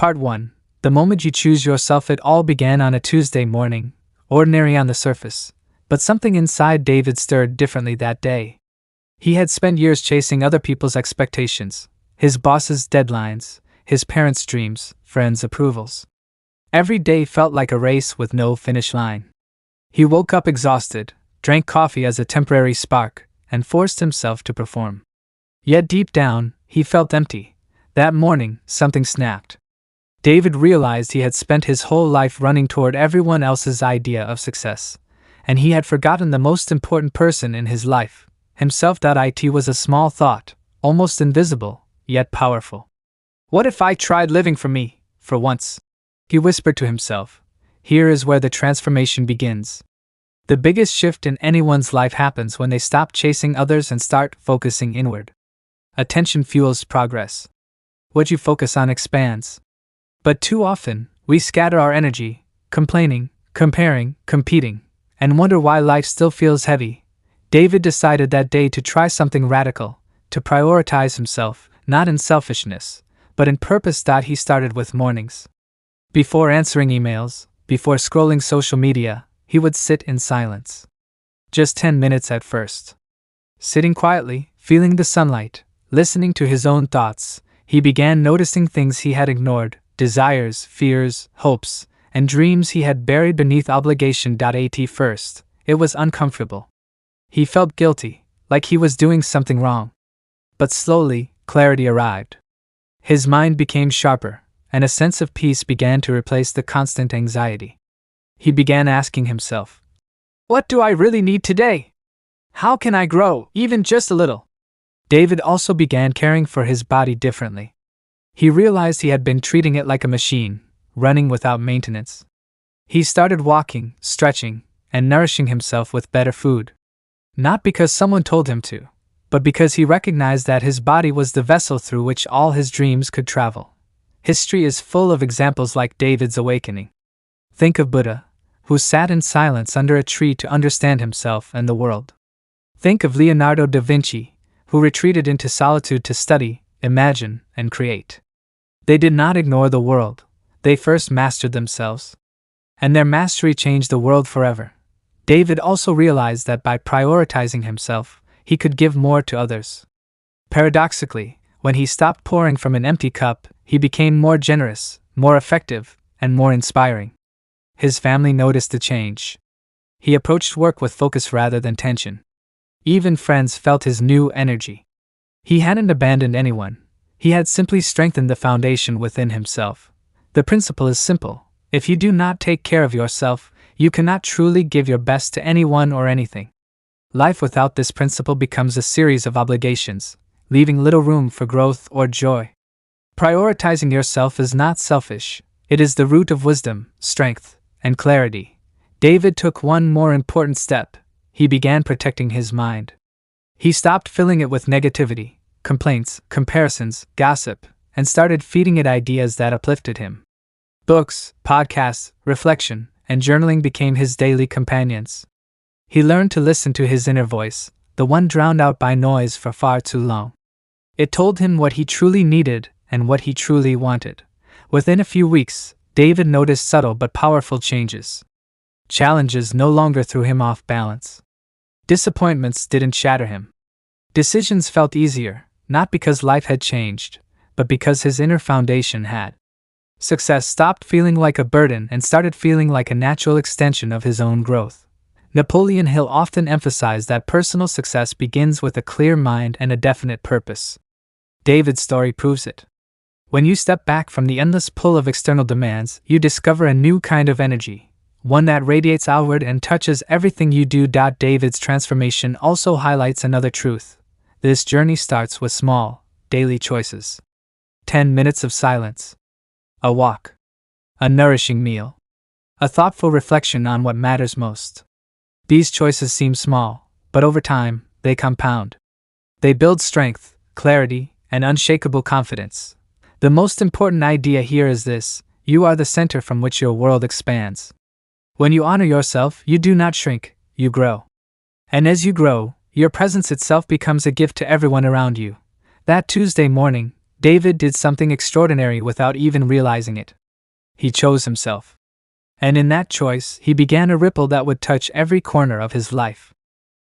Part 1. The moment you choose yourself. It all began on a Tuesday morning, ordinary on the surface, but something inside David stirred differently that day. He had spent years chasing other people's expectations, his boss's deadlines, his parents' dreams, friends' approvals. Every day felt like a race with no finish line. He woke up exhausted, drank coffee as a temporary spark, and forced himself to perform. Yet deep down, he felt empty. That morning, something snapped. David realized he had spent his whole life running toward everyone else's idea of success, and he had forgotten the most important person in his life, himself. It was a small thought, almost invisible, yet powerful. What if I tried living for me, for once? He whispered to himself. Here is where the transformation begins. The biggest shift in anyone's life happens when they stop chasing others and start focusing inward. Attention fuels progress. What you focus on expands. But too often, we scatter our energy, complaining, comparing, competing, and wonder why life still feels heavy. David decided that day to try something radical, to prioritize himself, not in selfishness, but in purpose. He started with mornings. Before answering emails, before scrolling social media, he would sit in silence. Just 10 minutes at first. Sitting quietly, feeling the sunlight, listening to his own thoughts, he began noticing things he had ignored, desires, fears, hopes, and dreams he had buried beneath obligation. At first, it was uncomfortable. He felt guilty, like he was doing something wrong. But slowly, clarity arrived. His mind became sharper, and a sense of peace began to replace the constant anxiety. He began asking himself, what do I really need today? How can I grow, even just a little? David also began caring for his body differently. He realized he had been treating it like a machine, running without maintenance. He started walking, stretching, and nourishing himself with better food. Not because someone told him to, but because he recognized that his body was the vessel through which all his dreams could travel. History is full of examples like David's awakening. Think of Buddha, who sat in silence under a tree to understand himself and the world. Think of Leonardo da Vinci, who retreated into solitude to study, imagine, and create. They did not ignore the world, they first mastered themselves. And their mastery changed the world forever. David also realized that by prioritizing himself, he could give more to others. Paradoxically, when he stopped pouring from an empty cup, he became more generous, more effective, and more inspiring. His family noticed the change. He approached work with focus rather than tension. Even friends felt his new energy. He hadn't abandoned anyone. He had simply strengthened the foundation within himself. The principle is simple. If you do not take care of yourself, you cannot truly give your best to anyone or anything. Life without this principle becomes a series of obligations, leaving little room for growth or joy. Prioritizing yourself is not selfish. It is the root of wisdom, strength, and clarity. David took one more important step. He began protecting his mind. He stopped filling it with negativity, complaints, comparisons, gossip, and started feeding it ideas that uplifted him. Books, podcasts, reflection, and journaling became his daily companions. He learned to listen to his inner voice, the one drowned out by noise for far too long. It told him what he truly needed and what he truly wanted. Within a few weeks, David noticed subtle but powerful changes. Challenges no longer threw him off balance. Disappointments didn't shatter him. Decisions felt easier, not because life had changed, but because his inner foundation had. Success stopped feeling like a burden and started feeling like a natural extension of his own growth. Napoleon Hill often emphasized that personal success begins with a clear mind and a definite purpose. David's story proves it. When you step back from the endless pull of external demands, you discover a new kind of energy, one that radiates outward and touches everything you do. David's transformation also highlights another truth. This journey starts with small, daily choices. 10 minutes of silence. A walk. A nourishing meal. A thoughtful reflection on what matters most. These choices seem small, but over time, they compound. They build strength, clarity, and unshakable confidence. The most important idea here is this: you are the center from which your world expands. When you honor yourself, you do not shrink, you grow. And as you grow, your presence itself becomes a gift to everyone around you. That Tuesday morning, David did something extraordinary without even realizing it. He chose himself. And in that choice, he began a ripple that would touch every corner of his life.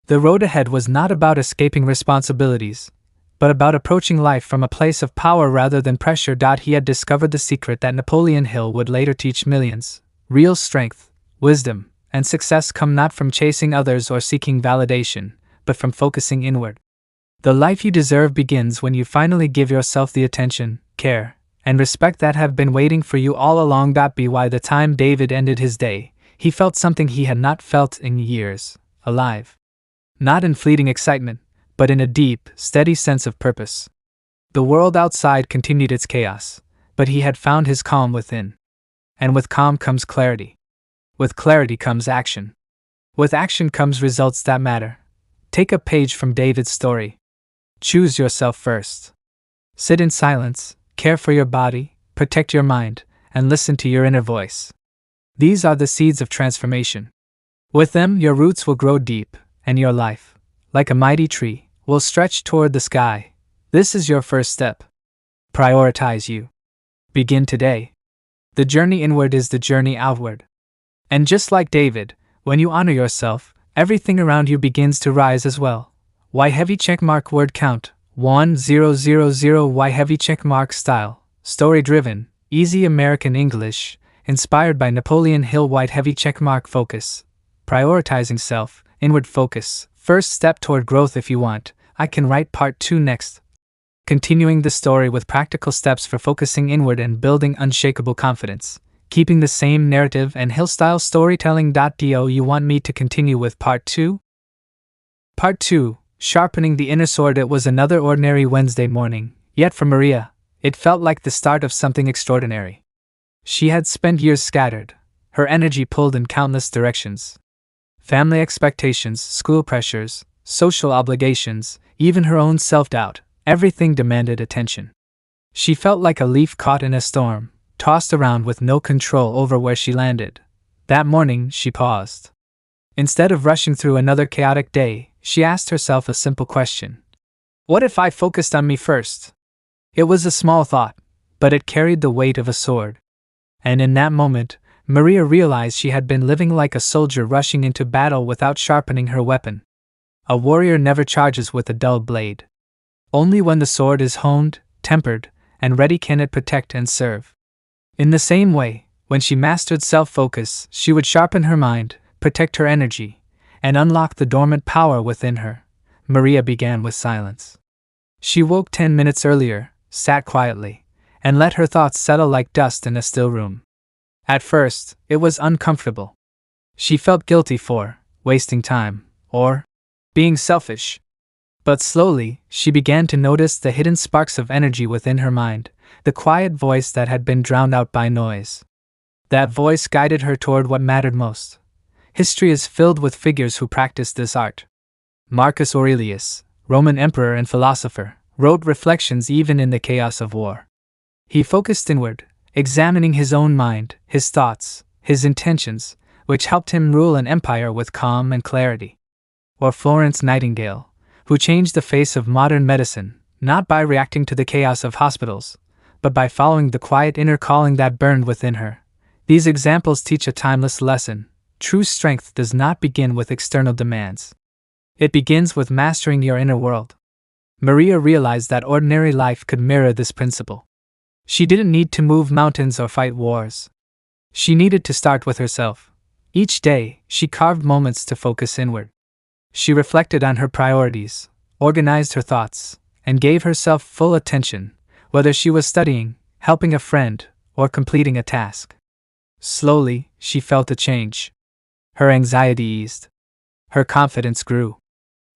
The road ahead was not about escaping responsibilities, but about approaching life from a place of power rather than pressure. He had discovered the secret that Napoleon Hill would later teach millions: real strength, wisdom, and success come not from chasing others or seeking validation, but from focusing inward. The life you deserve begins when you finally give yourself the attention, care, and respect that have been waiting for you all along. By the time David ended his day, he felt something he had not felt in years: alive. Not in fleeting excitement, but in a deep, steady sense of purpose. The world outside continued its chaos, but he had found his calm within. And with calm comes clarity. With clarity comes action. With action comes results that matter. Take a page from David's story. Choose yourself first. Sit in silence, care for your body, protect your mind, and listen to your inner voice. These are the seeds of transformation. With them, your roots will grow deep, and your life, like a mighty tree, will stretch toward the sky. This is your first step. Prioritize you. Begin today. The journey inward is the journey outward. And just like David, when you honor yourself, everything around you begins to rise as well. Why heavy checkmark word count 1000? Why heavy checkmark style? Story driven, easy American English, inspired by Napoleon Hill. White heavy checkmark focus. Prioritizing self, inward focus. First step toward growth. If you want, I can write part 2 next. Continuing the story with practical steps for focusing inward and building unshakable confidence. Keeping the same narrative and Hill-style storytelling. Do you want me to continue with part 2? Part 2. Sharpening the inner sword. It was another ordinary Wednesday morning, yet for Maria, it felt like the start of something extraordinary. She had spent years scattered, her energy pulled in countless directions. Family expectations, school pressures, social obligations, even her own self-doubt, everything demanded attention. She felt like a leaf caught in a storm, tossed around with no control over where she landed. That morning, she paused. Instead of rushing through another chaotic day, she asked herself a simple question. What if I focused on me first? It was a small thought, but it carried the weight of a sword. And in that moment, Maria realized she had been living like a soldier rushing into battle without sharpening her weapon. A warrior never charges with a dull blade. Only when the sword is honed, tempered, and ready can it protect and serve. In the same way, when she mastered self-focus, she would sharpen her mind, protect her energy, and unlock the dormant power within her. Maria began with silence. She woke 10 minutes earlier, sat quietly, and let her thoughts settle like dust in a still room. At first, it was uncomfortable. She felt guilty for wasting time, or being selfish. But slowly, she began to notice the hidden sparks of energy within her mind, the quiet voice that had been drowned out by noise. That voice guided her toward what mattered most. History is filled with figures who practiced this art. Marcus Aurelius, Roman emperor and philosopher, wrote reflections even in the chaos of war. He focused inward, examining his own mind, his thoughts, his intentions, which helped him rule an empire with calm and clarity. Or Florence Nightingale, who changed the face of modern medicine, not by reacting to the chaos of hospitals, but by following the quiet inner calling that burned within her. These examples teach a timeless lesson. True strength does not begin with external demands. It begins with mastering your inner world. Maria realized that ordinary life could mirror this principle. She didn't need to move mountains or fight wars. She needed to start with herself. Each day, she carved moments to focus inward. She reflected on her priorities, organized her thoughts, and gave herself full attention, whether she was studying, helping a friend, or completing a task. Slowly, she felt a change. Her anxiety eased. Her confidence grew.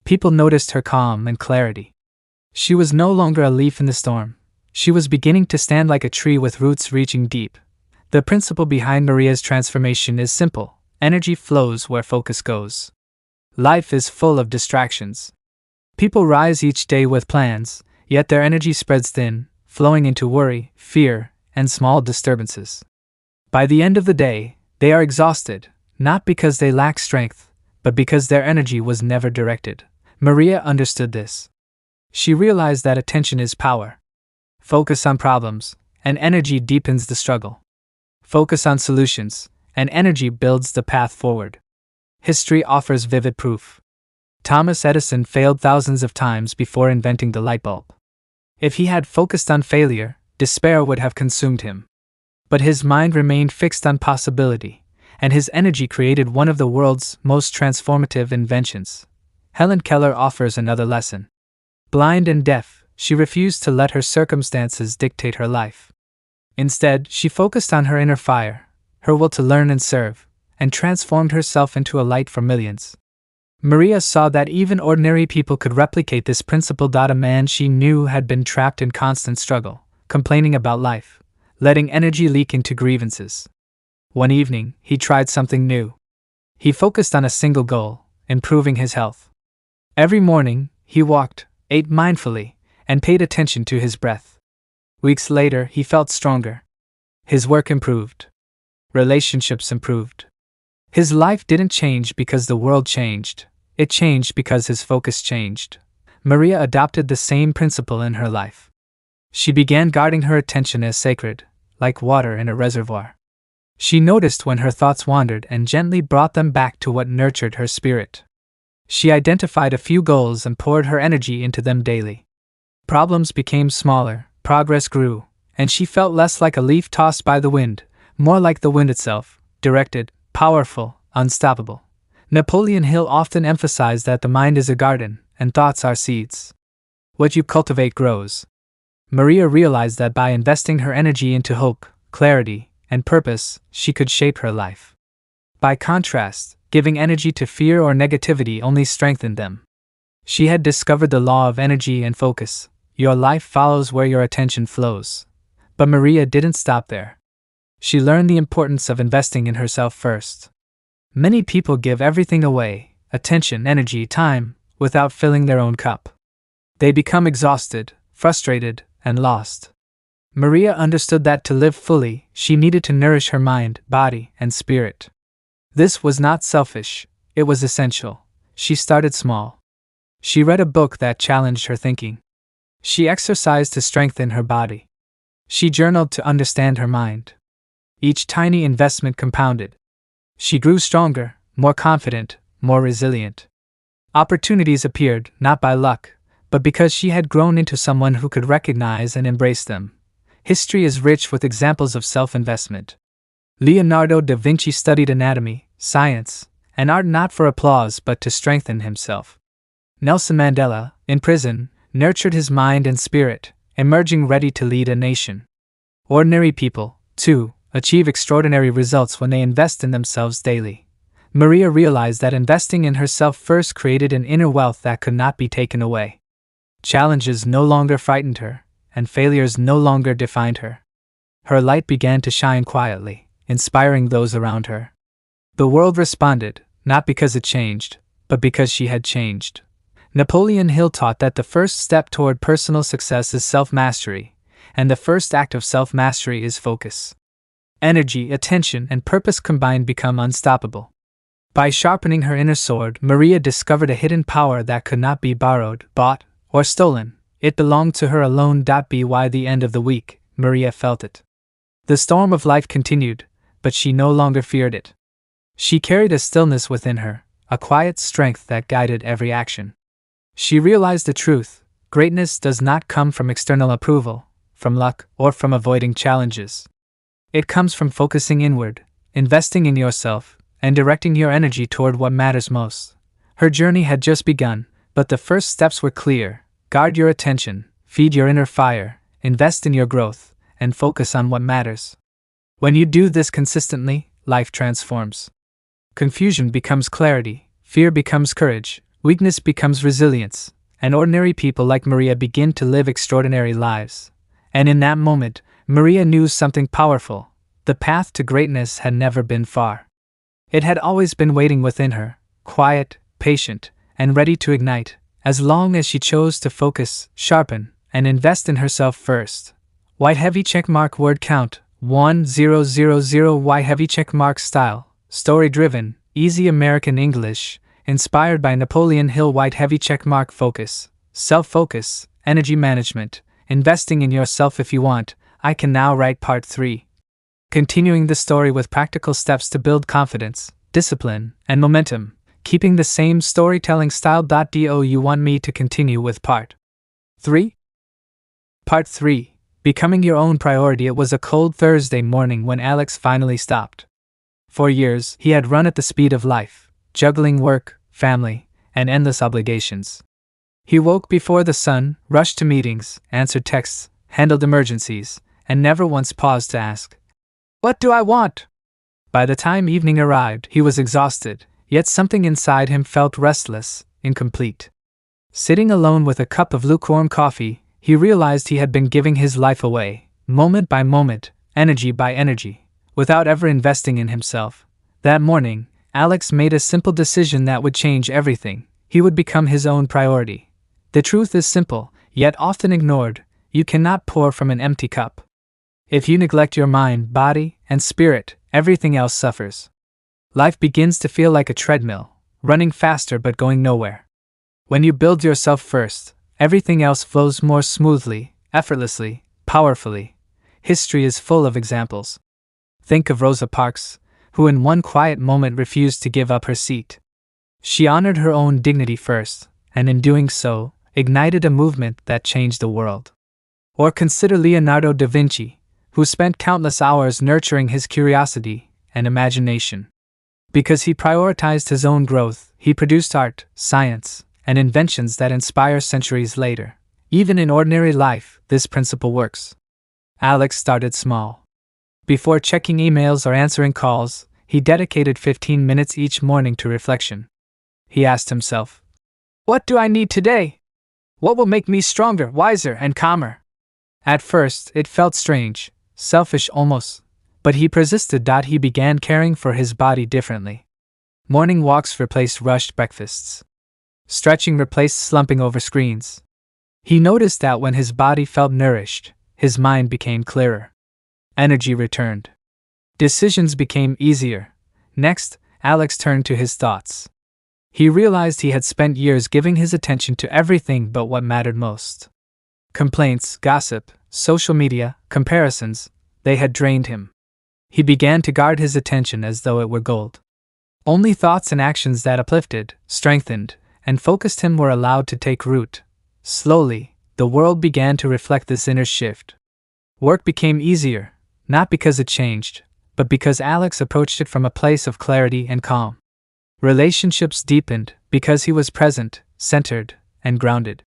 People noticed her calm and clarity. She was no longer a leaf in the storm. She was beginning to stand like a tree with roots reaching deep. The principle behind Maria's transformation is simple. Energy flows where focus goes. Life is full of distractions. People rise each day with plans, yet their energy spreads thin, flowing into worry, fear, and small disturbances. By the end of the day, they are exhausted, not because they lack strength, but because their energy was never directed. Maria understood this. She realized that attention is power. Focus on problems, and energy deepens the struggle. Focus on solutions, and energy builds the path forward. History offers vivid proof. Thomas Edison failed thousands of times before inventing the light bulb. If he had focused on failure, despair would have consumed him. But his mind remained fixed on possibility, and his energy created one of the world's most transformative inventions. Helen Keller offers another lesson. Blind and deaf, she refused to let her circumstances dictate her life. Instead, she focused on her inner fire, her will to learn and serve, and transformed herself into a light for millions. Maria saw that even ordinary people could replicate this principle. A man she knew had been trapped in constant struggle, complaining about life, letting energy leak into grievances. One evening, he tried something new. He focused on a single goal: improving his health. Every morning, he walked, ate mindfully, and paid attention to his breath. Weeks later, he felt stronger. His work improved. Relationships improved. His life didn't change because the world changed. It changed because his focus changed. Maria adopted the same principle in her life. She began guarding her attention as sacred, like water in a reservoir. She noticed when her thoughts wandered and gently brought them back to what nurtured her spirit. She identified a few goals and poured her energy into them daily. Problems became smaller, progress grew, and she felt less like a leaf tossed by the wind, more like the wind itself, directed, powerful, unstoppable. Napoleon Hill often emphasized that the mind is a garden, and thoughts are seeds. What you cultivate grows. Maria realized that by investing her energy into hope, clarity, and purpose, she could shape her life. By contrast, giving energy to fear or negativity only strengthened them. She had discovered the law of energy and focus. Your life follows where your attention flows. But Maria didn't stop there. She learned the importance of investing in herself first. Many people give everything away: attention, energy, time, without filling their own cup. They become exhausted, frustrated, and lost. Maria understood that to live fully, she needed to nourish her mind, body, and spirit. This was not selfish, it was essential. She started small. She read a book that challenged her thinking. She exercised to strengthen her body. She journaled to understand her mind. Each tiny investment compounded. She grew stronger, more confident, more resilient. Opportunities appeared, not by luck, but because she had grown into someone who could recognize and embrace them. History is rich with examples of self-investment. Leonardo da Vinci studied anatomy, science, and art not for applause but to strengthen himself. Nelson Mandela, in prison, nurtured his mind and spirit, emerging ready to lead a nation. Ordinary people, too, achieve extraordinary results when they invest in themselves daily. Maria realized that investing in herself first created an inner wealth that could not be taken away. Challenges no longer frightened her, and failures no longer defined her. Her light began to shine quietly, inspiring those around her. The world responded, not because it changed, but because she had changed. Napoleon Hill taught that the first step toward personal success is self-mastery, and the first act of self-mastery is focus. Energy, attention, and purpose combined become unstoppable. By sharpening her inner sword, Maria discovered a hidden power that could not be borrowed, bought, or stolen. It belonged to her alone. By the end of the week, Maria felt it. The storm of life continued, but she no longer feared it. She carried a stillness within her, a quiet strength that guided every action. She realized the truth: greatness does not come from external approval, from luck, or from avoiding challenges. It comes from focusing inward, investing in yourself, and directing your energy toward what matters most. Her journey had just begun, but the first steps were clear. Guard your attention, feed your inner fire, invest in your growth, and focus on what matters. When you do this consistently, life transforms. Confusion becomes clarity, fear becomes courage, weakness becomes resilience, and ordinary people like Maria begin to live extraordinary lives. And in that moment, Maria knew something powerful. The path to greatness had never been far. It had always been waiting within her, quiet, patient, and ready to ignite, as long as she chose to focus, sharpen, and invest in herself first. White heavy checkmark word count 1000. White heavy checkmark style, story-driven, easy American English, inspired by Napoleon Hill. White heavy checkmark focus, self-focus, energy management, investing in yourself if you want. I can now write part 3. Continuing the story with practical steps to build confidence, discipline, and momentum, keeping the same storytelling style. Do you want me to continue with part 3? Part 3. Becoming your own priority. It was a cold Thursday morning when Alex finally stopped. For years, he had run at the speed of life, juggling work, family, and endless obligations. He woke before the sun, rushed to meetings, answered texts, handled emergencies, and never once paused to ask, "What do I want?" By the time evening arrived, he was exhausted, yet something inside him felt restless, incomplete. Sitting alone with a cup of lukewarm coffee, he realized he had been giving his life away, moment by moment, energy by energy, without ever investing in himself. That morning, Alex made a simple decision that would change everything. He would become his own priority. The truth is simple, yet often ignored: you cannot pour from an empty cup. If you neglect your mind, body, and spirit, everything else suffers. Life begins to feel like a treadmill, running faster but going nowhere. When you build yourself first, everything else flows more smoothly, effortlessly, powerfully. History is full of examples. Think of Rosa Parks, who in one quiet moment refused to give up her seat. She honored her own dignity first, and in doing so, ignited a movement that changed the world. Or consider Leonardo da Vinci, who spent countless hours nurturing his curiosity and imagination. Because he prioritized his own growth, he produced art, science, and inventions that inspire centuries later. Even in ordinary life, this principle works. Alex started small. Before checking emails or answering calls, he dedicated 15 minutes each morning to reflection. He asked himself, "What do I need today? What will make me stronger, wiser, and calmer?" At first, it felt strange, selfish almost, but he persisted. He began caring for his body differently. Morning walks replaced rushed breakfasts. Stretching replaced slumping over screens. He noticed that when his body felt nourished, his mind became clearer. Energy returned. Decisions became easier. Next, Alex turned to his thoughts. He realized he had spent years giving his attention to everything but what mattered most. Complaints, gossip, social media, comparisons, they had drained him. He began to guard his attention as though it were gold. Only thoughts and actions that uplifted, strengthened, and focused him were allowed to take root. Slowly, the world began to reflect this inner shift. Work became easier, not because it changed, but because Alex approached it from a place of clarity and calm. Relationships deepened because he was present, centered, and grounded.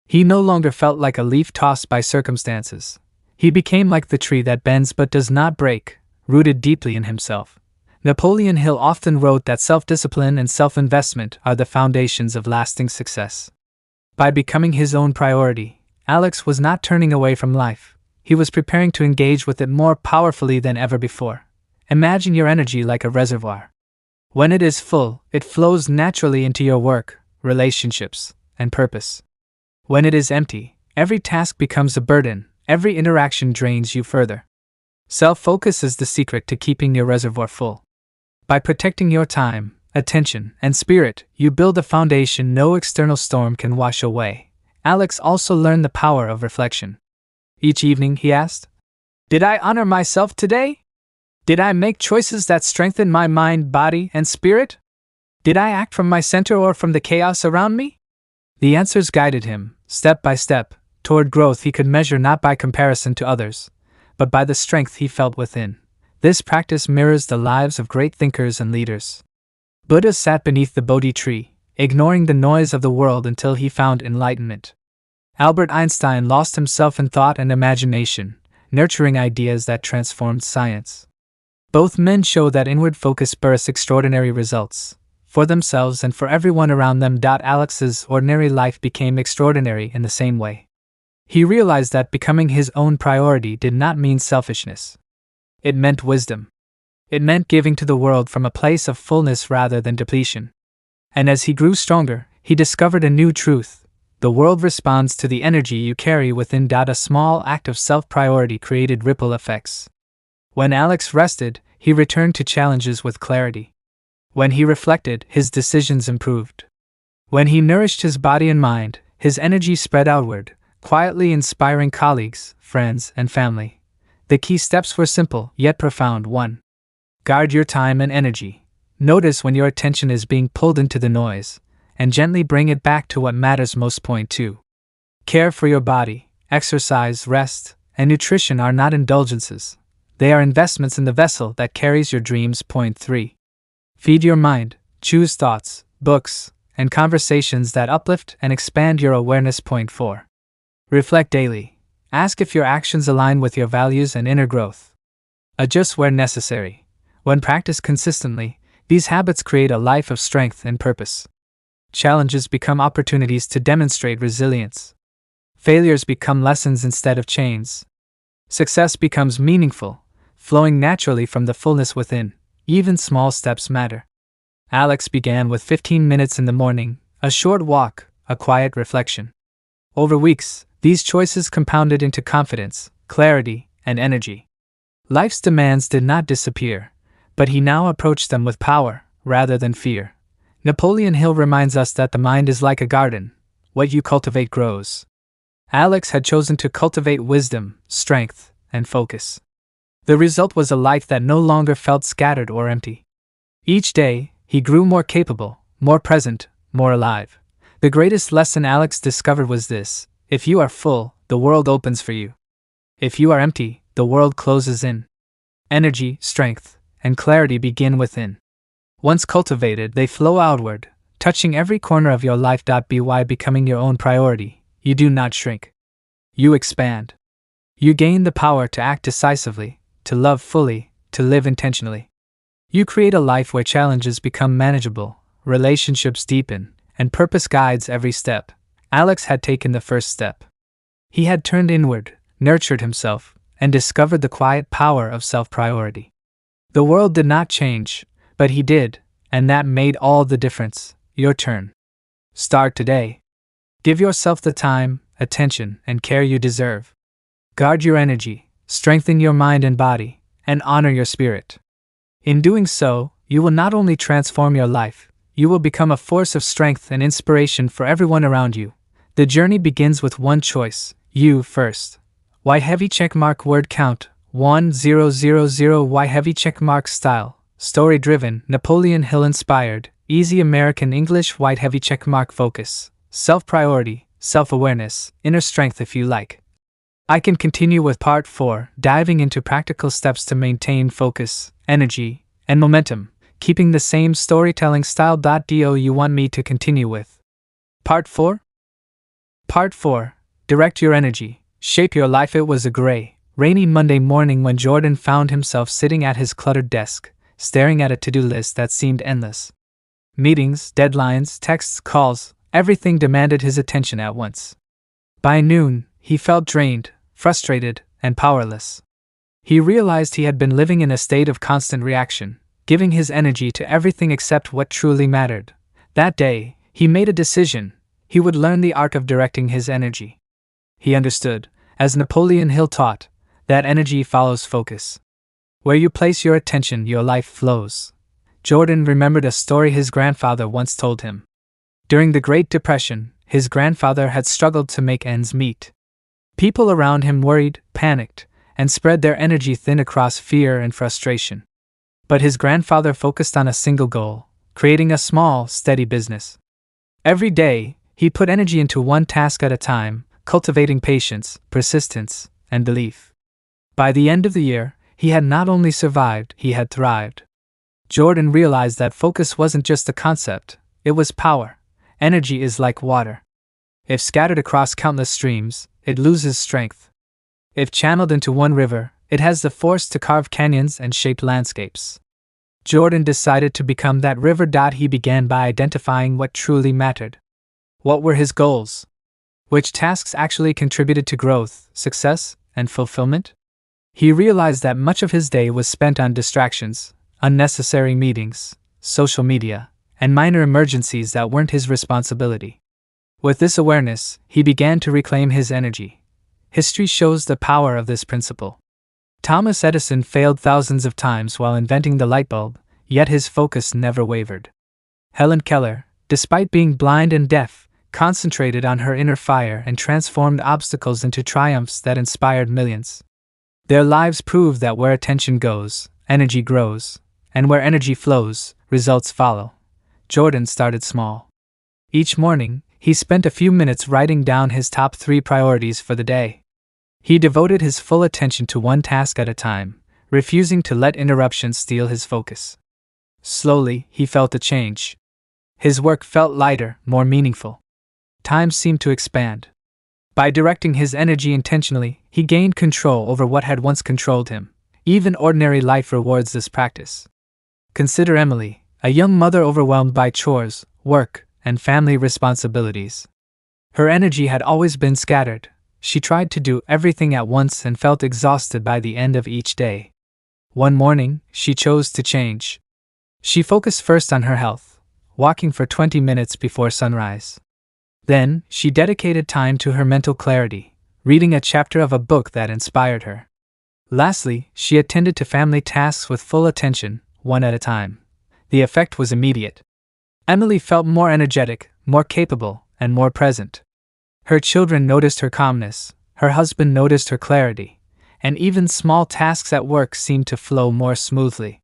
He no longer felt like a leaf tossed by circumstances. He became like the tree that bends but does not break, rooted deeply in himself. Napoleon Hill often wrote that self-discipline and self-investment are the foundations of lasting success. By becoming his own priority, Alex was not turning away from life. He was preparing to engage with it more powerfully than ever before. Imagine your energy like a reservoir. When it is full, it flows naturally into your work, relationships, and purpose. When it is empty, every task becomes a burden, every interaction drains you further. Self-focus is the secret to keeping your reservoir full. By protecting your time, attention, and spirit, you build a foundation no external storm can wash away. Alex also learned the power of reflection. Each evening he asked, "Did I honor myself today? Did I make choices that strengthen my mind, body, and spirit? Did I act from my center or from the chaos around me?" The answers guided him, step by step, toward growth he could measure not by comparison to others, but by the strength he felt within. This practice mirrors the lives of great thinkers and leaders. Buddha sat beneath the Bodhi tree, ignoring the noise of the world until he found enlightenment. Albert Einstein lost himself in thought and imagination, nurturing ideas that transformed science. Both men show that inward focus births extraordinary results, for themselves and for everyone around them. Alex's ordinary life became extraordinary in the same way. He realized that becoming his own priority did not mean selfishness. It meant wisdom. It meant giving to the world from a place of fullness rather than depletion. And as he grew stronger, he discovered a new truth. The world responds to the energy you carry within. A small act of self-priority created ripple effects. When Alex rested, he returned to challenges with clarity. When he reflected, his decisions improved. When he nourished his body and mind, his energy spread outward, quietly inspiring colleagues, friends, and family. The key steps were simple, yet profound. 1. Guard your time and energy. Notice when your attention is being pulled into the noise, and gently bring it back to what matters most. Point 2. Care for your body. Exercise, rest, and nutrition are not indulgences. They are investments in the vessel that carries your dreams. Point 3. Feed your mind. Choose thoughts, books, and conversations that uplift and expand your awareness. Point 4. Reflect daily. Ask if your actions align with your values and inner growth. Adjust where necessary. When practiced consistently, these habits create a life of strength and purpose. Challenges become opportunities to demonstrate resilience. Failures become lessons instead of chains. Success becomes meaningful, flowing naturally from the fullness within. Even small steps matter. Alex began with 15 minutes in the morning, a short walk, a quiet reflection. Over weeks, these choices compounded into confidence, clarity, and energy. Life's demands did not disappear, but he now approached them with power, rather than fear. Napoleon Hill reminds us that the mind is like a garden. What you cultivate grows. Alex had chosen to cultivate wisdom, strength, and focus. The result was a life that no longer felt scattered or empty. Each day, he grew more capable, more present, more alive. The greatest lesson Alex discovered was this: if you are full, the world opens for you. If you are empty, the world closes in. Energy, strength, and clarity begin within. Once cultivated, they flow outward, touching every corner of your life. By becoming your own priority, you do not shrink. You expand. You gain the power to act decisively, to love fully, to live intentionally. You create a life where challenges become manageable, relationships deepen, and purpose guides every step. Alex had taken the first step. He had turned inward, nurtured himself, and discovered the quiet power of self-priority. The world did not change, but he did, and that made all the difference. Your turn. Start today. Give yourself the time, attention, and care you deserve. Guard your energy, strengthen your mind and body, and honor your spirit. In doing so, you will not only transform your life, you will become a force of strength and inspiration for everyone around you. The journey begins with one choice: you first. Why heavy checkmark word count 1000. Why heavy checkmark style? Story driven, Napoleon Hill inspired, easy American English. White heavy checkmark focus, self priority, self awareness, inner strength. If you like, I can continue with part 4, diving into practical steps to maintain focus, energy, and momentum, keeping the same storytelling style. Do you want me to continue with part 4? Part 4. Direct your energy, shape your life. It was a gray, rainy Monday morning when Jordan found himself sitting at his cluttered desk, staring at a to-do list that seemed endless. Meetings, deadlines, texts, calls, everything demanded his attention at once. By noon, he felt drained, frustrated, and powerless. He realized he had been living in a state of constant reaction, giving his energy to everything except what truly mattered. That day, he made a decision. He would learn the art of directing his energy. He understood, as Napoleon Hill taught, that energy follows focus. Where you place your attention, your life flows. Jordan remembered a story his grandfather once told him. During the Great Depression, his grandfather had struggled to make ends meet. People around him worried, panicked, and spread their energy thin across fear and frustration. But his grandfather focused on a single goal: creating a small, steady business. Every day, he put energy into one task at a time, cultivating patience, persistence, and belief. By the end of the year, he had not only survived, he had thrived. Jordan realized that focus wasn't just a concept, it was power. Energy is like water. If scattered across countless streams, it loses strength. If channeled into one river, it has the force to carve canyons and shape landscapes. Jordan decided to become that river. He began by identifying what truly mattered. What were his goals? Which tasks actually contributed to growth, success, and fulfillment? He realized that much of his day was spent on distractions, unnecessary meetings, social media, and minor emergencies that weren't his responsibility. With this awareness, he began to reclaim his energy. History shows the power of this principle. Thomas Edison failed thousands of times while inventing the light bulb, yet his focus never wavered. Helen Keller, despite being blind and deaf, concentrated on her inner fire and transformed obstacles into triumphs that inspired millions. Their lives proved that where attention goes, energy grows, and where energy flows, results follow. Jordan started small. Each morning, he spent a few minutes writing down his top 3 priorities for the day. He devoted his full attention to one task at a time, refusing to let interruptions steal his focus. Slowly, he felt a change. His work felt lighter, more meaningful. Time seemed to expand. By directing his energy intentionally, he gained control over what had once controlled him. Even ordinary life rewards this practice. Consider Emily, a young mother overwhelmed by chores, work, and family responsibilities. Her energy had always been scattered. She tried to do everything at once and felt exhausted by the end of each day. One morning, she chose to change. She focused first on her health, walking for 20 minutes before sunrise. Then, she dedicated time to her mental clarity, reading a chapter of a book that inspired her. Lastly, she attended to family tasks with full attention, one at a time. The effect was immediate. Emily felt more energetic, more capable, and more present. Her children noticed her calmness, her husband noticed her clarity, and even small tasks at work seemed to flow more smoothly.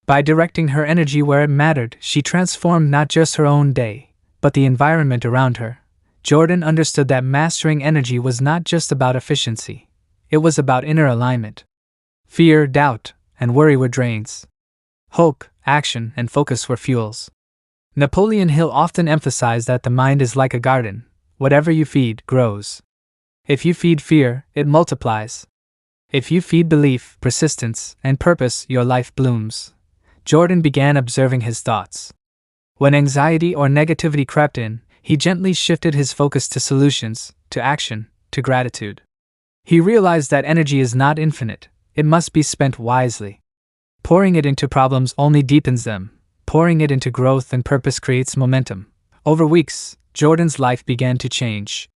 By directing her energy where it mattered, she transformed not just her own day, but the environment around her. Jordan understood that mastering energy was not just about efficiency. It was about inner alignment. Fear, doubt, and worry were drains. Hope, action, and focus were fuels. Napoleon Hill often emphasized that the mind is like a garden. Whatever you feed, grows. If you feed fear, it multiplies. If you feed belief, persistence, and purpose, your life blooms. Jordan began observing his thoughts. When anxiety or negativity crept in, he gently shifted his focus to solutions, to action, to gratitude. He realized that energy is not infinite, it must be spent wisely. Pouring it into problems only deepens them. Pouring it into growth and purpose creates momentum. Over weeks, Jordan's life began to change.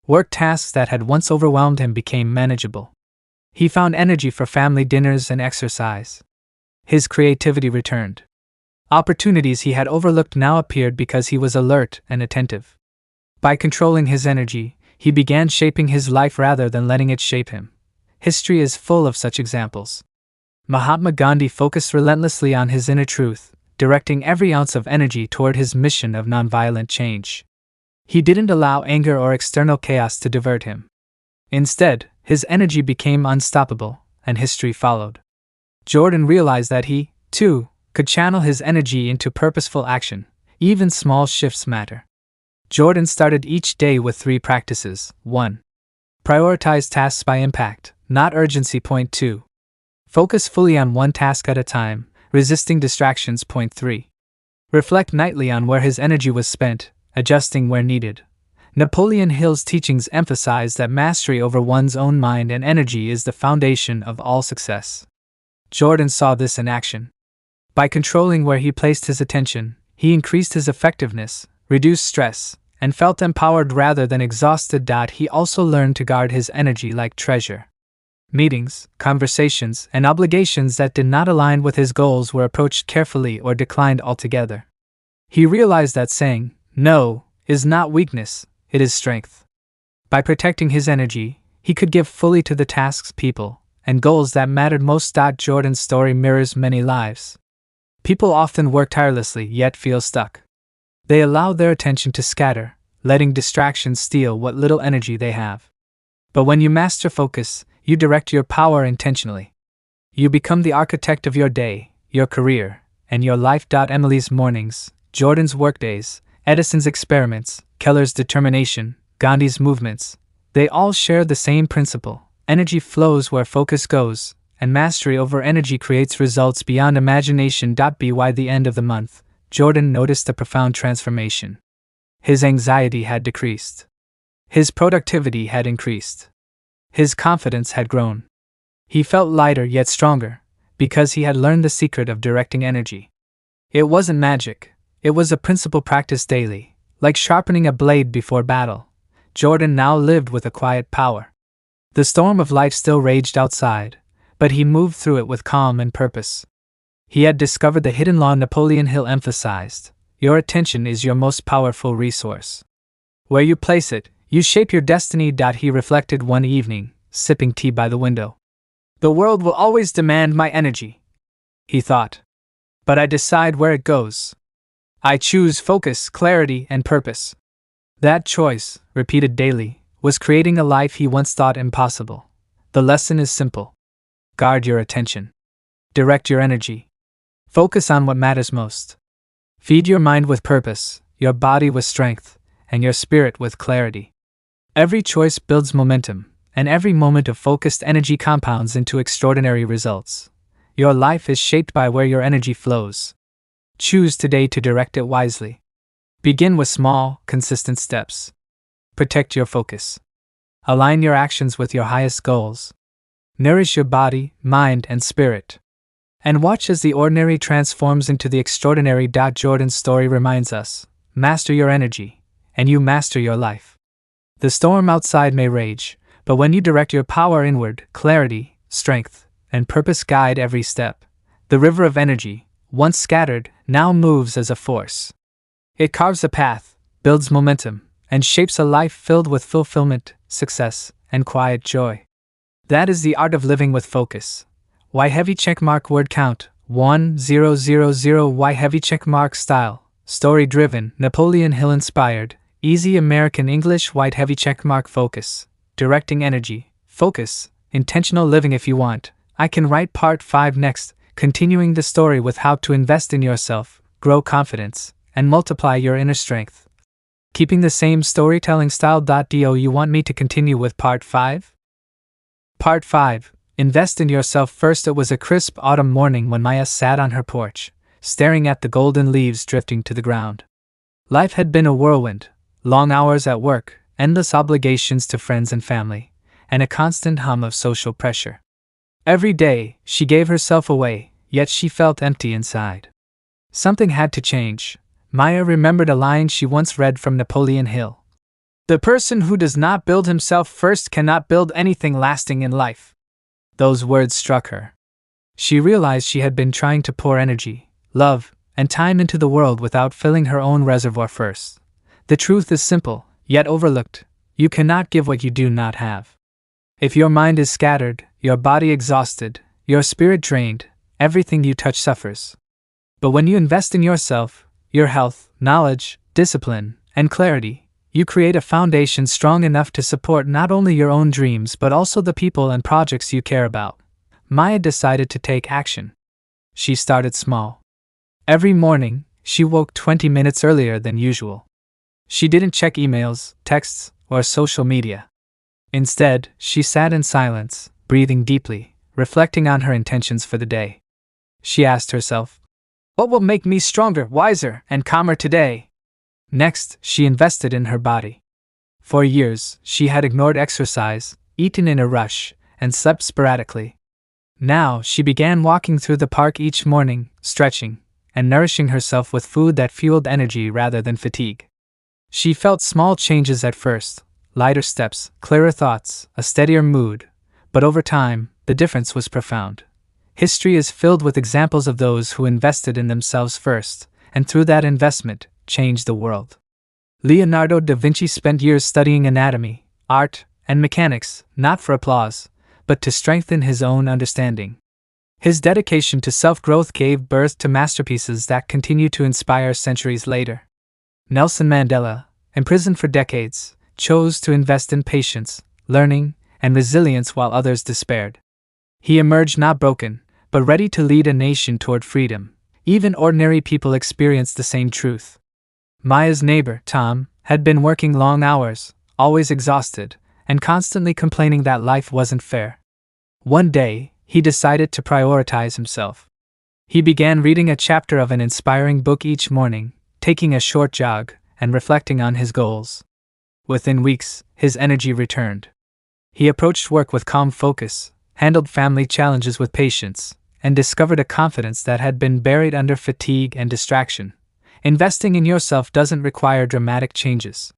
Work tasks that had once overwhelmed him became manageable. He found energy for family dinners and exercise. His creativity returned. Opportunities he had overlooked now appeared because he was alert and attentive. By controlling his energy, he began shaping his life rather than letting it shape him. History is full of such examples. Mahatma Gandhi focused relentlessly on his inner truth, directing every ounce of energy toward his mission of nonviolent change. He didn't allow anger or external chaos to divert him. Instead, his energy became unstoppable, and history followed. Jordan realized that he, too, could channel his energy into purposeful action. Even small shifts matter. Jordan started each day with 3 practices. 1. Prioritize tasks by impact, not urgency. Point 2. Focus fully on one task at a time, resisting distractions. Point 3. Reflect nightly on where his energy was spent, adjusting where needed. Napoleon Hill's teachings emphasize that mastery over one's own mind and energy is the foundation of all success. Jordan saw this in action. By controlling where he placed his attention, he increased his effectiveness, reduced stress, and felt empowered rather than exhausted. He also learned to guard his energy like treasure. Meetings, conversations, and obligations that did not align with his goals were approached carefully or declined altogether. He realized that saying no is not weakness, it is strength. By protecting his energy, he could give fully to the tasks, people, and goals that mattered most. Jordan's story mirrors many lives. People often work tirelessly yet feel stuck. They allow their attention to scatter, letting distractions steal what little energy they have. But when you master focus, you direct your power intentionally. You become the architect of your day, your career, and your life. Emily's mornings, Jordan's workdays, Edison's experiments, Keller's determination, Gandhi's movements, they all share the same principle. Energy flows where focus goes, and mastery over energy creates results beyond imagination. By the end of the month, Jordan noticed a profound transformation. His anxiety had decreased. His productivity had increased. His confidence had grown. He felt lighter yet stronger, because he had learned the secret of directing energy. It wasn't magic, it was a principle practiced daily, like sharpening a blade before battle. Jordan now lived with a quiet power. The storm of life still raged outside, but he moved through it with calm and purpose. He had discovered the hidden law Napoleon Hill emphasized: your attention is your most powerful resource. Where you place it, you shape your destiny. He reflected one evening, sipping tea by the window. The world will always demand my energy, he thought. But I decide where it goes. I choose focus, clarity, and purpose. That choice, repeated daily, was creating a life he once thought impossible. The lesson is simple. Guard your attention. Direct your energy. Focus on what matters most. Feed your mind with purpose, your body with strength, and your spirit with clarity. Every choice builds momentum, and every moment of focused energy compounds into extraordinary results. Your life is shaped by where your energy flows. Choose today to direct it wisely. Begin with small, consistent steps. Protect your focus. Align your actions with your highest goals. Nourish your body, mind, and spirit. And watch as the ordinary transforms into the extraordinary. Jordan's story reminds us, master your energy, and you master your life. The storm outside may rage, but when you direct your power inward, clarity, strength, and purpose guide every step. The river of energy, once scattered, now moves as a force. It carves a path, builds momentum, and shapes a life filled with fulfillment, success, and quiet joy. That is the art of living with focus. Why heavy checkmark word count 1000 Why heavy checkmark style story driven Napoleon Hill inspired easy American English white heavy checkmark focus directing energy focus intentional living. If you want, I can write part 5 next, continuing the story with how to invest in yourself, grow confidence, and multiply your inner strength. Keeping the same storytelling style. Do you want me to continue with part 5? Part 5. Invest in yourself first. It was a crisp autumn morning when Maya sat on her porch, staring at the golden leaves drifting to the ground. Life had been a whirlwind, long hours at work, endless obligations to friends and family, and a constant hum of social pressure. Every day, she gave herself away, yet she felt empty inside. Something had to change. Maya remembered a line she once read from Napoleon Hill. The person who does not build himself first cannot build anything lasting in life. Those words struck her. She realized she had been trying to pour energy, love, and time into the world without filling her own reservoir first. The truth is simple, yet overlooked. You cannot give what you do not have. If your mind is scattered, your body exhausted, your spirit drained, everything you touch suffers. But when you invest in yourself, your health, knowledge, discipline, and clarity, you create a foundation strong enough to support not only your own dreams but also the people and projects you care about. Maya decided to take action. She started small. Every morning, she woke 20 minutes earlier than usual. She didn't check emails, texts, or social media. Instead, she sat in silence, breathing deeply, reflecting on her intentions for the day. She asked herself, "What will make me stronger, wiser, and calmer today?" Next, she invested in her body. For years, she had ignored exercise, eaten in a rush, and slept sporadically. Now, she began walking through the park each morning, stretching, and nourishing herself with food that fueled energy rather than fatigue. She felt small changes at first, lighter steps, clearer thoughts, a steadier mood, but over time, the difference was profound. History is filled with examples of those who invested in themselves first, and through that investment, changed the world. Leonardo da Vinci spent years studying anatomy, art, and mechanics, not for applause, but to strengthen his own understanding. His dedication to self-growth gave birth to masterpieces that continue to inspire centuries later. Nelson Mandela, imprisoned for decades, chose to invest in patience, learning, and resilience while others despaired. He emerged not broken, but ready to lead a nation toward freedom. Even ordinary people experienced the same truth. Maya's neighbor, Tom, had been working long hours, always exhausted, and constantly complaining that life wasn't fair. One day, he decided to prioritize himself. He began reading a chapter of an inspiring book each morning, taking a short jog, and reflecting on his goals. Within weeks, his energy returned. He approached work with calm focus, handled family challenges with patience, and discovered a confidence that had been buried under fatigue and distraction. Investing in yourself doesn't require dramatic changes.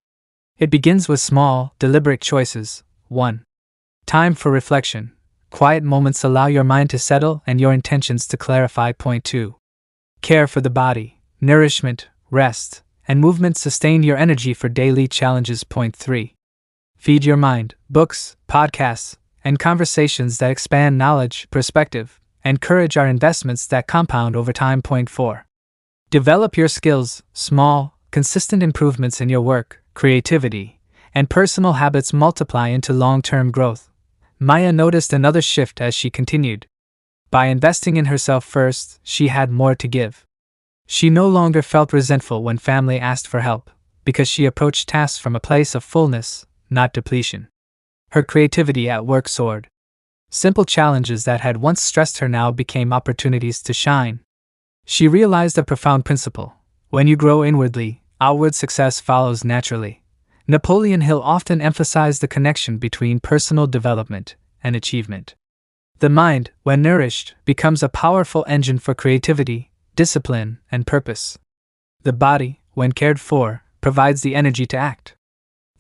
It begins with small, deliberate choices. 1. Time for reflection. Quiet moments allow your mind to settle and your intentions to clarify. 2. Care for the body, nourishment, rest, and movement sustain your energy for daily challenges. Point 3. Feed your mind. Books, podcasts, and conversations that expand knowledge, perspective, and courage are investments that compound over time. Point 4. Develop your skills. Small, consistent improvements in your work, creativity, and personal habits multiply into long-term growth. Maya noticed another shift as she continued. By investing in herself first, she had more to give. She no longer felt resentful when family asked for help, because she approached tasks from a place of fullness, not depletion. Her creativity at work soared. Simple challenges that had once stressed her now became opportunities to shine. She realized a profound principle. When you grow inwardly, outward success follows naturally. Napoleon Hill often emphasized the connection between personal development and achievement. The mind, when nourished, becomes a powerful engine for creativity, discipline, and purpose. The body, when cared for, provides the energy to act.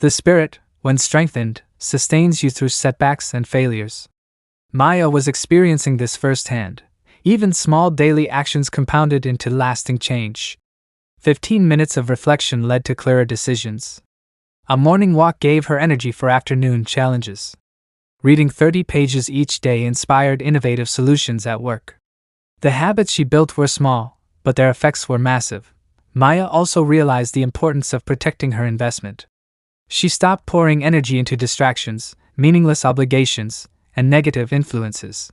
The spirit, when strengthened, sustains you through setbacks and failures. Maya was experiencing this firsthand. Even small daily actions compounded into lasting change. 15 minutes of reflection led to clearer decisions. A morning walk gave her energy for afternoon challenges. Reading 30 pages each day inspired innovative solutions at work. The habits she built were small, but their effects were massive. Maya also realized the importance of protecting her investment. She stopped pouring energy into distractions, meaningless obligations, and negative influences.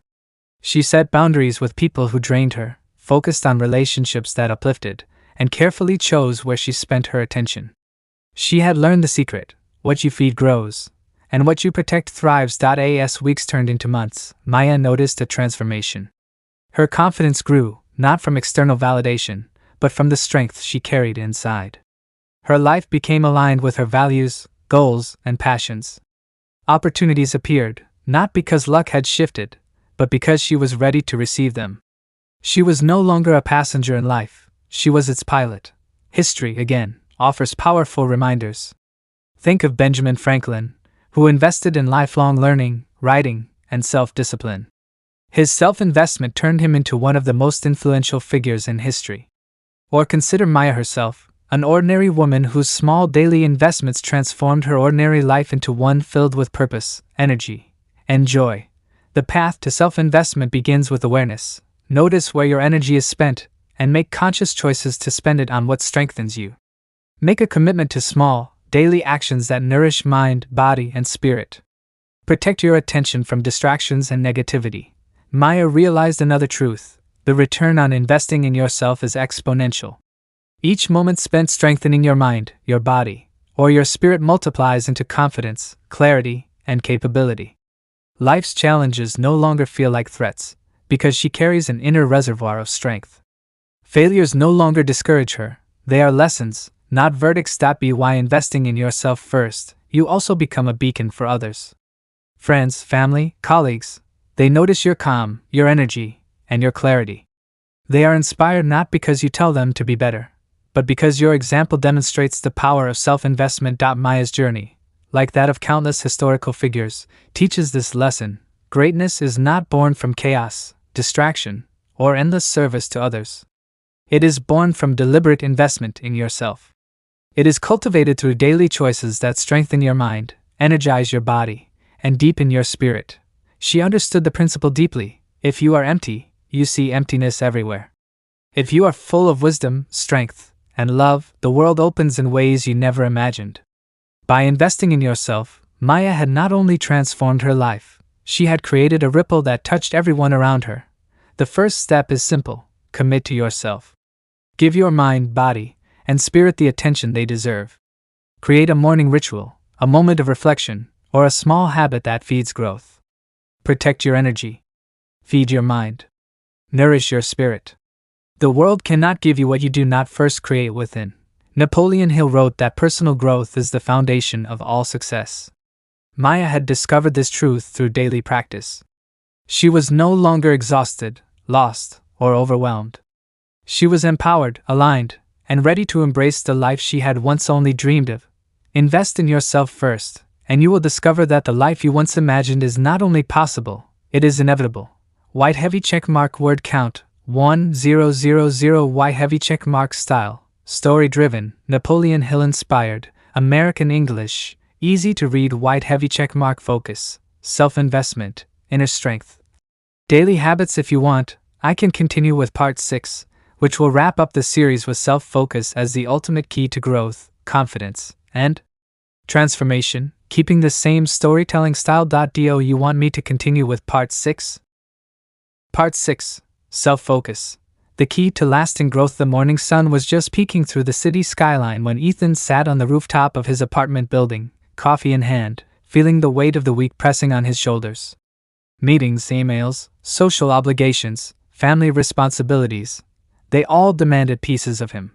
She set boundaries with people who drained her, focused on relationships that uplifted, and carefully chose where she spent her attention. She had learned the secret: what you feed grows, and what you protect thrives. As weeks turned into months, Maya noticed a transformation. Her confidence grew, not from external validation, but from the strength she carried inside. Her life became aligned with her values, goals, and passions. Opportunities appeared, not because luck had shifted, but because she was ready to receive them. She was no longer a passenger in life, she was its pilot. History, again, offers powerful reminders. Think of Benjamin Franklin, who invested in lifelong learning, writing, and self-discipline. His self-investment turned him into one of the most influential figures in history. Or consider Maya herself, an ordinary woman whose small daily investments transformed her ordinary life into one filled with purpose, energy, and joy. The path to self-investment begins with awareness. Notice where your energy is spent, and make conscious choices to spend it on what strengthens you. Make a commitment to small, daily actions that nourish mind, body, and spirit. Protect your attention from distractions and negativity. Maya realized another truth: the return on investing in yourself is exponential. Each moment spent strengthening your mind, your body, or your spirit multiplies into confidence, clarity, and capability. Life's challenges no longer feel like threats, because she carries an inner reservoir of strength. Failures no longer discourage her, they are lessons, not verdicts. By investing in yourself first, you also become a beacon for others. Friends, family, colleagues, they notice your calm, your energy, and your clarity. They are inspired not because you tell them to be better, but because your example demonstrates the power of self-investment. Maya's journey, like that of countless historical figures, teaches this lesson: greatness is not born from chaos, distraction, or endless service to others. It is born from deliberate investment in yourself. It is cultivated through daily choices that strengthen your mind, energize your body, and deepen your spirit. She understood the principle deeply: if you are empty, you see emptiness everywhere. If you are full of wisdom, strength, and love, the world opens in ways you never imagined. By investing in yourself, Maya had not only transformed her life, she had created a ripple that touched everyone around her. The first step is simple: commit to yourself. Give your mind, body, and spirit the attention they deserve. Create a morning ritual, a moment of reflection, or a small habit that feeds growth. Protect your energy. Feed your mind. Nourish your spirit. The world cannot give you what you do not first create within. Napoleon Hill wrote that personal growth is the foundation of all success. Maya had discovered this truth through daily practice. She was no longer exhausted, lost, or overwhelmed. She was empowered, aligned, and ready to embrace the life she had once only dreamed of. Invest in yourself first, and you will discover that the life you once imagined is not only possible, it is inevitable. White heavy checkmark word count 1000 white heavy checkmark style story-driven, Napoleon Hill-inspired, American English, easy-to-read white heavy checkmark focus, self-investment, inner strength. Daily habits. If you want, I can continue with part 6, which will wrap up the series with self-focus as the ultimate key to growth, confidence, and transformation, keeping the same storytelling style. Do you want me to continue with part 6? Part 6, self-focus. The key to lasting growth. The morning sun was just peeking through the city skyline when Ethan sat on the rooftop of his apartment building, coffee in hand, feeling the weight of the week pressing on his shoulders. Meetings, emails, social obligations, family responsibilities, they all demanded pieces of him.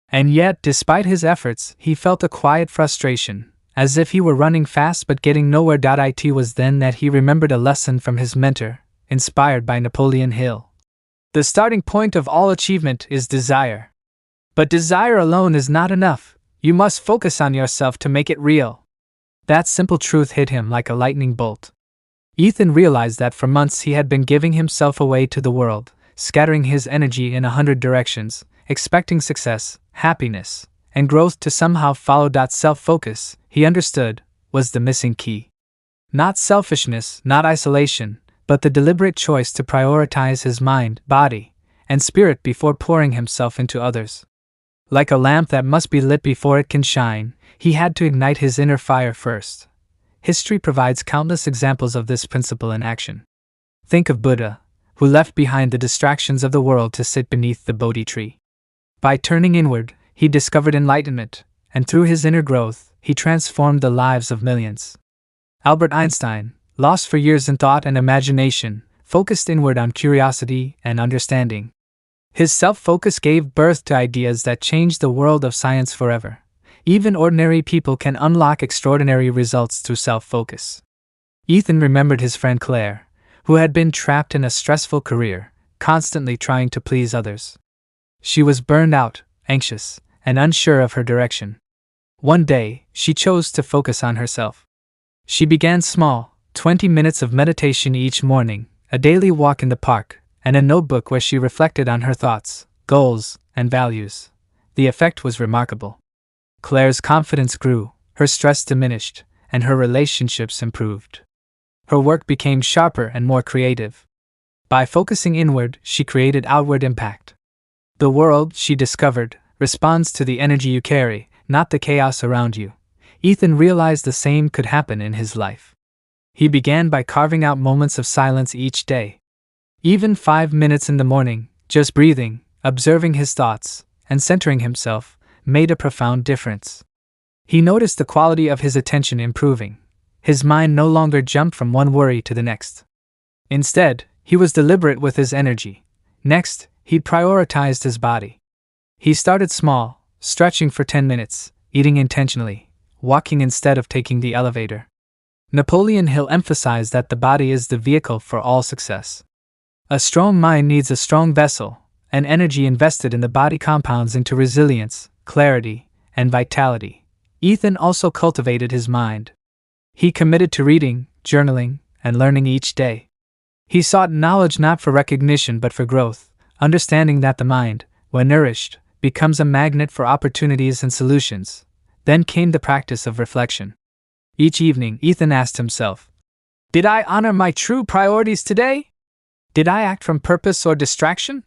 And yet, despite his efforts, he felt a quiet frustration, as if he were running fast but getting nowhere. It was then that he remembered a lesson from his mentor, inspired by Napoleon Hill. The starting point of all achievement is desire. But desire alone is not enough. You must focus on yourself to make it real. That simple truth hit him like a lightning bolt. Ethan realized that for months he had been giving himself away to the world, scattering his energy in 100 directions, expecting success, happiness, and growth to somehow follow. Self-focus, he understood, was the missing key. Not selfishness, not isolation, but the deliberate choice to prioritize his mind, body, and spirit before pouring himself into others. Like a lamp that must be lit before it can shine, he had to ignite his inner fire first. History provides countless examples of this principle in action. Think of Buddha, who left behind the distractions of the world to sit beneath the Bodhi tree. By turning inward, he discovered enlightenment, and through his inner growth, he transformed the lives of millions. Albert Einstein, lost for years in thought and imagination, focused inward on curiosity and understanding. His self-focus gave birth to ideas that changed the world of science forever. Even ordinary people can unlock extraordinary results through self-focus. Ethan remembered his friend Claire, who had been trapped in a stressful career, constantly trying to please others. She was burned out, anxious, and unsure of her direction. One day, she chose to focus on herself. She began small, 20 minutes of meditation each morning, a daily walk in the park, and a notebook where she reflected on her thoughts, goals, and values. The effect was remarkable. Claire's confidence grew, her stress diminished, and her relationships improved. Her work became sharper and more creative. By focusing inward, she created outward impact. The world, she discovered, responds to the energy you carry, not the chaos around you. Ethan realized the same could happen in his life. He began by carving out moments of silence each day. Even 5 minutes in the morning, just breathing, observing his thoughts, and centering himself, made a profound difference. He noticed the quality of his attention improving. His mind no longer jumped from one worry to the next. Instead, he was deliberate with his energy. Next, he prioritized his body. He started small, stretching for 10 minutes, eating intentionally, walking instead of taking the elevator. Napoleon Hill emphasized that the body is the vehicle for all success. A strong mind needs a strong vessel, and energy invested in the body compounds into resilience, clarity, and vitality. Ethan also cultivated his mind. He committed to reading, journaling, and learning each day. He sought knowledge not for recognition but for growth, understanding that the mind, when nourished, becomes a magnet for opportunities and solutions. Then came the practice of reflection. Each evening, Ethan asked himself, "Did I honor my true priorities today? Did I act from purpose or distraction?"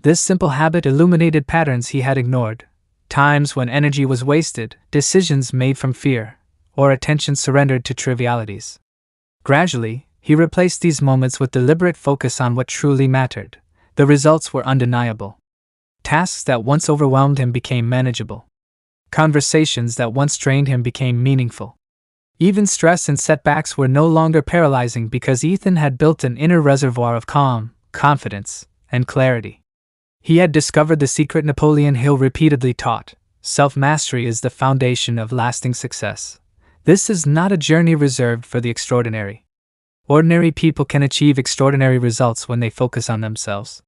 This simple habit illuminated patterns he had ignored, times when energy was wasted, decisions made from fear, or attention surrendered to trivialities. Gradually, he replaced these moments with deliberate focus on what truly mattered. The results were undeniable. Tasks that once overwhelmed him became manageable. Conversations that once drained him became meaningful. Even stress and setbacks were no longer paralyzing because Ethan had built an inner reservoir of calm, confidence, and clarity. He had discovered the secret Napoleon Hill repeatedly taught: self-mastery is the foundation of lasting success. This is not a journey reserved for the extraordinary. Ordinary people can achieve extraordinary results when they focus on themselves.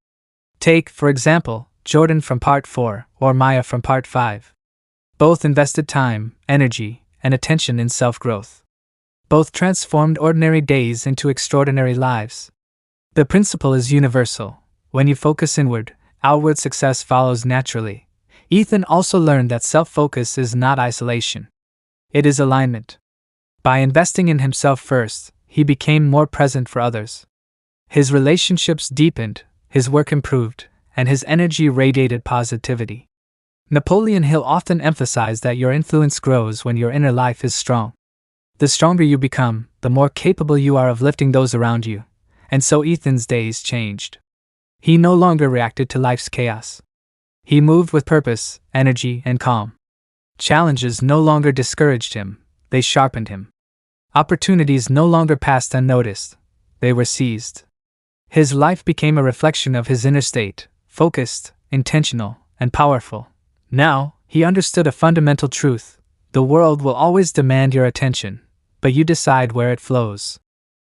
Take, for example, Jordan from Part 4 or Maya from Part 5. Both invested time, energy, and attention in self-growth. Both transformed ordinary days into extraordinary lives. The principle is universal. When you focus inward, outward success follows naturally. Ethan also learned that self-focus is not isolation. It is alignment. By investing in himself first, he became more present for others. His relationships deepened, his work improved, and his energy radiated positivity. Napoleon Hill often emphasized that your influence grows when your inner life is strong. The stronger you become, the more capable you are of lifting those around you. And so Ethan's days changed. He no longer reacted to life's chaos. He moved with purpose, energy, and calm. Challenges no longer discouraged him, they sharpened him. Opportunities no longer passed unnoticed, they were seized. His life became a reflection of his inner state, focused, intentional, and powerful. Now, he understood a fundamental truth: the world will always demand your attention, but you decide where it flows.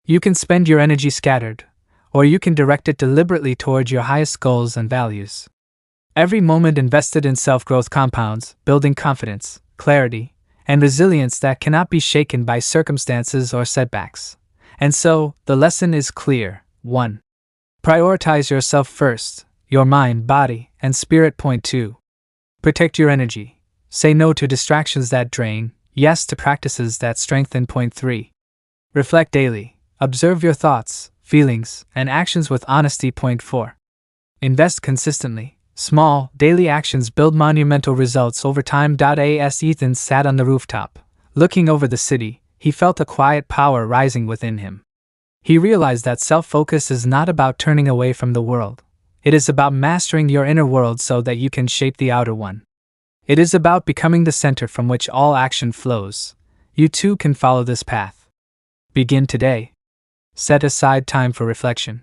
You can spend your energy scattered, or you can direct it deliberately toward your highest goals and values. Every moment invested in self-growth compounds, building confidence, clarity, and resilience that cannot be shaken by circumstances or setbacks. And so, the lesson is clear. 1. Prioritize yourself first, your mind, body, and spirit. Point 2. Protect your energy. Say no to distractions that drain, yes to practices that strengthen. Point 3. Reflect daily. Observe your thoughts, feelings, and actions with honesty. Point 4. Invest consistently. Small, daily actions build monumental results over time. As Ethan sat on the rooftop, looking over the city, he felt a quiet power rising within him. He realized that self-focus is not about turning away from the world. It is about mastering your inner world so that you can shape the outer one. It is about becoming the center from which all action flows. You too can follow this path. Begin today. Set aside time for reflection.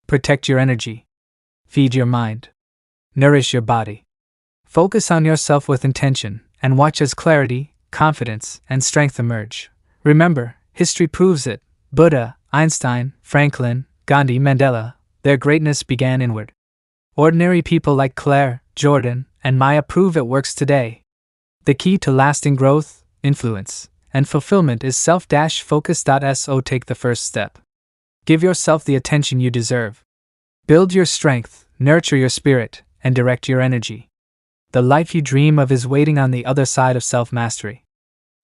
Protect your energy. Feed your mind. Nourish your body. Focus on yourself with intention, and watch as clarity, confidence, and strength emerge. Remember, history proves it. Buddha, Einstein, Franklin, Gandhi, Mandela, their greatness began inward. Ordinary people like Claire, Jordan, and Maya prove it works today. The key to lasting growth, influence, and fulfillment is self-focus. So take the first step. Give yourself the attention you deserve. Build your strength, nurture your spirit, and direct your energy. The life you dream of is waiting on the other side of self-mastery.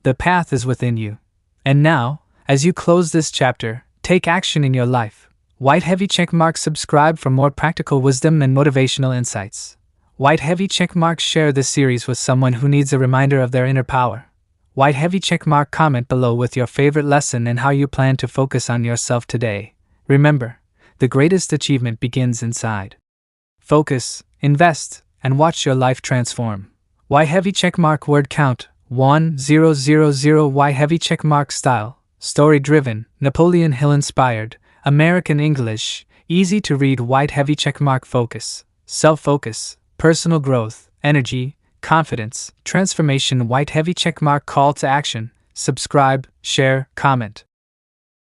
The path is within you. And now, as you close this chapter, take action in your life. White heavy checkmark. Subscribe for more practical wisdom and motivational insights. White heavy checkmark. Share this series with someone who needs a reminder of their inner power. White heavy checkmark. Comment below with your favorite lesson and how you plan to focus on yourself today. Remember, the greatest achievement begins inside. Focus, invest, and watch your life transform. White heavy checkmark. Word count 1000. White heavy checkmark. Style story driven, Napoleon Hill inspired, American English, easy to read. White heavy checkmark. Focus, self-focus, personal growth, energy, confidence, transformation. White heavy checkmark. Call to action: subscribe, share, comment.